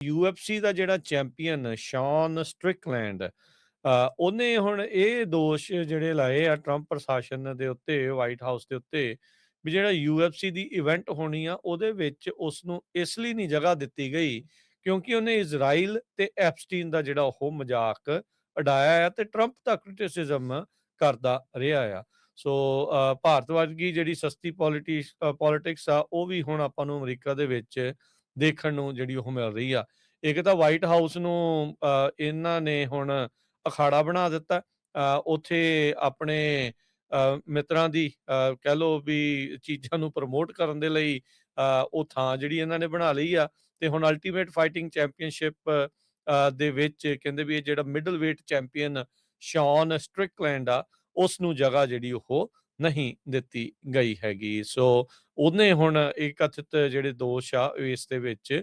UFC ਦਾ ਜਿਹੜਾ champion ਸ਼ੌਨ ਸਟ੍ਰਿਕਲੈਂਡ ਉਹਨੇ ਹੁਣ ਇਹ ਦੋਸ਼ ਜਿਹੜੇ ਲਾਏ ਆ ਟਰੰਪ ਪ੍ਰਸ਼ਾਸਨ ਦੇ ਉੱਤੇ, ਵਾਈਟ ਹਾਊਸ ਦੇ ਉੱਤੇ, ਵੀ ਜਿਹੜਾ UFC ਦੀ ਇਵੈਂਟ ਹੋਣੀ ਆ, ਉਹਦੇ ਵਿੱਚ ਉਸਨੂੰ ਇਸ ਲਈ ਨਹੀਂ ਜਗ੍ਹਾ ਦਿੱਤੀ ਗਈ ਕਿਉਂਕਿ ਉਹਨੇ ਇਜ਼ਰਾਈਲ ਤੇ ਐਪਸਟੀਨ ਦਾ ਜਿਹੜਾ ਉਹ ਮਜ਼ਾਕ ਉਡਾਇਆ ਆ ਤੇ ਟਰੰਪ ਦਾ ਕ੍ਰਿਟਿਸਿਜ਼ਮ ਕਰਦਾ ਰਿਹਾ ਆ। ਸੋ ਭਾਰਤ ਵਰਗੀ ਜਿਹੜੀ ਸਸਤੀ ਪੋਲਿਟਿਕਸ ਆ, ਉਹ ਵੀ ਹੁਣ ਆਪਾਂ ਨੂੰ ਅਮਰੀਕਾ ਦੇ ਵਿੱਚ ਦੇਖਣ ਨੂੰ ਜਿਹੜੀ ਉਹ ਮਿਲ ਰਹੀ ਆ। ਇੱਕ ਤਾਂ ਵਾਈਟ ਹਾਊਸ ਨੂੰ ਇਹਨਾਂ ਨੇ ਹੁਣ ਅਖਾੜਾ ਬਣਾ ਦਿੱਤਾ। ਉੱਥੇ ਆਪਣੇ ਮਿੱਤਰਾਂ ਦੀ ਕਹਿ ਲਓ ਵੀ ਚੀਜ਼ਾਂ ਨੂੰ ਪ੍ਰਮੋਟ ਕਰਨ ਦੇ ਲਈ ਉਹ ਥਾਂ ਜਿਹੜੀ ਇਹਨਾਂ ਨੇ ਬਣਾ ਲਈ ਆ ਤੇ ਹੁਣ ਅਲਟੀਮੇਟ ਫਾਈਟਿੰਗ ਚੈਂਪੀਅਨਸ਼ਿਪ ਦੇ ਵਿੱਚ ਕਹਿੰਦੇ ਵੀ ਇਹ ਜਿਹੜਾ ਮਿਡਲ ਵੇਟ ਚੈਂਪੀਅਨ ਸ਼ੌਨ ਸਟ੍ਰਿਕਲੈਂਡ ਆ, ਉਸ ਨੂੰ ਜਗ੍ਹਾ ਜਿਹੜੀ ਉਹ ਨਹੀਂ ਦਿੱਤੀ ਗਈ ਹੈਗੀ। ਸੋ ਉਹਨੇ ਹੁਣ ਇਹ ਕਥਿਤ ਜਿਹੜੇ ਦੋਸ਼ ਆ ਇਸ ਦੇ ਵਿੱਚ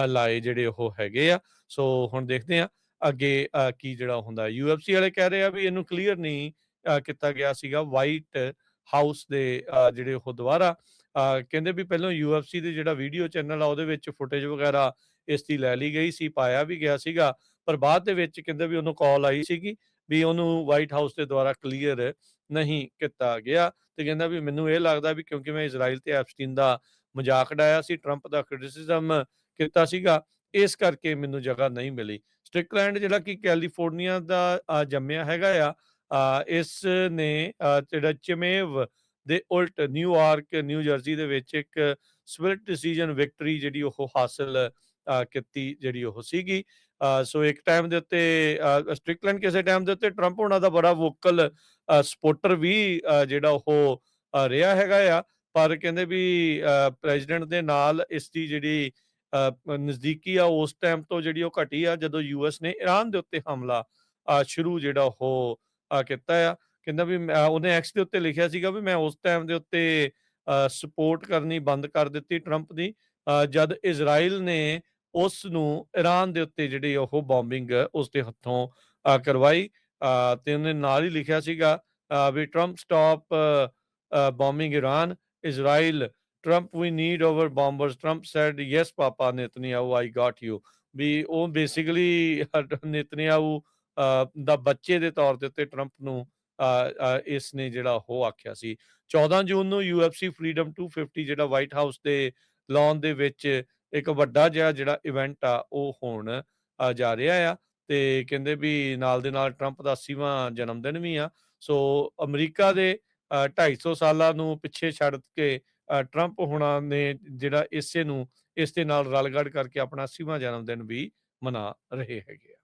ਲਾਏ ਜਿਹੜੇ ਉਹ ਹੈਗੇ ਆ। ਸੋ ਹੁਣ ਦੇਖਦੇ ਆ ਅੱਗੇ ਕੀ ਜਿਹੜਾ ਹੁੰਦਾ। UFC ਵਾਲੇ ਕਹਿ ਰਹੇ ਆ ਵੀ ਇਹਨੂੰ ਕਲੀਅਰ ਨਹੀਂ ਕੀਤਾ ਗਿਆ ਸੀਗਾ ਵਾਈਟ ਹਾਊਸ ਦੇ ਜਿਹੜੇ ਉਹ ਦੁਬਾਰਾ ਕਹਿੰਦੇ ਵੀ ਪਹਿਲਾਂ UFC ਦੇ ਜਿਹੜਾ ਵੀਡੀਓ ਚੈਨਲ ਆ ਉਹਦੇ ਵਿੱਚ ਫੁਟੇਜ ਵਗੈਰਾ ਇਸ ਦੀ ਲੈ ਲਈ ਗਈ ਸੀ, ਪਾਇਆ ਵੀ ਗਿਆ ਸੀਗਾ, ਪਰ ਬਾਅਦ ਦੇ ਵਿੱਚ ਕਹਿੰਦੇ ਵੀ ਉਹਨੂੰ ਕਾਲ ਆਈ ਸੀਗੀ ਵੀ ਉਹਨੂੰ ਵਾਈਟ ਹਾਊਸ ਦੇ ਦੁਆਰਾ ਕਲੀਅਰ ਨਹੀਂ ਕੀਤਾ ਗਿਆ ਤੇ ਕਹਿੰਦਾ ਵੀ ਮੈਨੂੰ ਇਹ ਲੱਗਦਾ ਵੀ ਕਿਉਂਕਿ ਮੈਂ ਇਜ਼ਰਾਈਲ ਤੇ ਐਪਸਟੀਨ ਦਾ ਮਜ਼ਾਕ ਉਡਾਇਆ ਸੀ, ਟਰੰਪ ਦਾ ਕ੍ਰਿਟਿਸਿਜ਼ਮ ਕੀਤਾ ਸੀਗਾ, ਇਸ ਕਰਕੇ ਮੈਨੂੰ ਜਗ੍ਹਾ ਨਹੀਂ ਮਿਲੀ। ਸਟ੍ਰਿਕਲੈਂਡ ਜਿਹੜਾ ਕਿ ਕੈਲੀਫੋਰਨੀਆ ਦਾ ਜੰਮਿਆ ਹੈਗਾ ਆ, ਇਸ ਨੇ ਜਿਹੜਾ ਚਮੇਵ ਦੇ ਉਲਟ ਨਿਊਯਾਰਕ, ਨਿਊ ਜਰਸੀ ਦੇ ਵਿੱਚ ਇੱਕ ਸਪਲਿਟ ਡਿਸੀਜਨ ਵਿਕਟਰੀ ਜਿਹੜੀ ਉਹ ਹਾਸਲ ਕੀਤੀ ਜਿਹੜੀ ਉਹ ਸੀਗੀ। ਸੋ ਇੱਕ ਟਾਈਮ ਦੇ ਉੱਤੇ ਸਟ੍ਰਿਕਲੈਂਡ ਕਿਸੇ ਟਾਈਮ ਦੇ ਉੱਤੇ ਟਰੰਪ ਹੋਣਾ ਦਾ ਬੜਾ ਵੋਕਲ ਸਪੋਰਟਰ ਵੀ ਜਿਹੜਾ ਉਹ ਰਿਹਾ ਹੈਗਾ ਆ, ਪਰ ਕਹਿੰਦੇ ਵੀ ਪ੍ਰੈਜ਼ੀਡੈਂਟ ਦੇ ਨਾਲ ਇਸ ਦੀ ਜਿਹੜੀ ਨਜ਼ਦੀਕੀ ਆ ਉਸ ਟਾਈਮ ਤੋਂ ਜਿਹੜੀ ਉਹ ਘਟੀ ਆ ਜਦੋਂ ਯੂਐਸ ਨੇ ਈਰਾਨ ਦੇ ਉੱਤੇ ਹਮਲਾ ਸ਼ੁਰੂ ਜਿਹੜਾ ਉਹ ਕੀਤਾ ਆ। ਕਹਿੰਦਾ ਵੀ ਉਹਨੇ ਐਕਸ ਦੇ ਉੱਤੇ ਲਿਖਿਆ ਸੀਗਾ ਵੀ ਮੈਂ ਉਸ ਟਾਈਮ ਦੇ ਉੱਤੇ ਸਪੋਰਟ ਕਰਨੀ ਬੰਦ ਕਰ ਦਿੱਤੀ ਟਰੰਪ ਦੀ ਜਦ ਇਜ਼ਰਾਈਲ ਨੇ ਉਸ ਨੂੰ ਈਰਾਨ ਦੇ ਉੱਤੇ ਜਿਹੜੀ ਉਹ ਬੋmbਿੰਗ ਉਸ ਦੇ ਹੱਥੋਂ ਕਰਵਾਈ ਤੇ ਉਹਨੇ ਨਾਲ ਹੀ ਲਿਖਿਆ ਸੀਗਾ ਵੀ Trump stop bombing Iran, Israel, Trump, we need our bombers. Trump said, yes, Papa Netanyahu, I got you. ਵੀ ਉਹ ਬੇਸਿਕਲੀ ਨੇਤਨਯਾਹੂ ਦਾ ਬੱਚੇ ਦੇ ਤੌਰ ਦੇ ਉੱਤੇ ਟਰੰਪ ਨੂੰ ਇਸ ਨੇ ਜਿਹੜਾ ਉਹ ਆਖਿਆ ਸੀ। 14 ਜੂਨ ਨੂੰ UFC ਫਰੀडम 250 ਜਿਹੜਾ ਵਾਈਟ ਹਾਊਸ ਦੇ ਲਾਨ ਦੇ ਵਿੱਚ ਇੱਕ ਵੱਡਾ ਜਿਹਾ ਜਿਹੜਾ ਇਵੈਂਟ ਆ ਉਹ ਹੋਣ ਜਾ ਰਿਹਾ ਆ ਤੇ ਕਹਿੰਦੇ ਵੀ ਨਾਲ ਦੇ ਨਾਲ ਟਰੰਪ ਦਾ 80ਵਾਂ ਜਨਮ ਦਿਨ ਵੀ ਆ। ਸੋ ਅਮਰੀਕਾ ਦੇ 250 ਸਾਲਾਂ ਨੂੰ ਪਿੱਛੇ ਛੱਡ ਕੇ ਟਰੰਪ ਹੁਣਾਂ ਨੇ ਜਿਹੜਾ ਇਸ ਦੇ ਨਾਲ ਰਲਗੜ ਕਰਕੇ ਆਪਣਾ 80ਵਾਂ ਜਨਮ ਦਿਨ ਵੀ ਮਨਾ ਰਹੇ ਹੈਗੇ ਆ।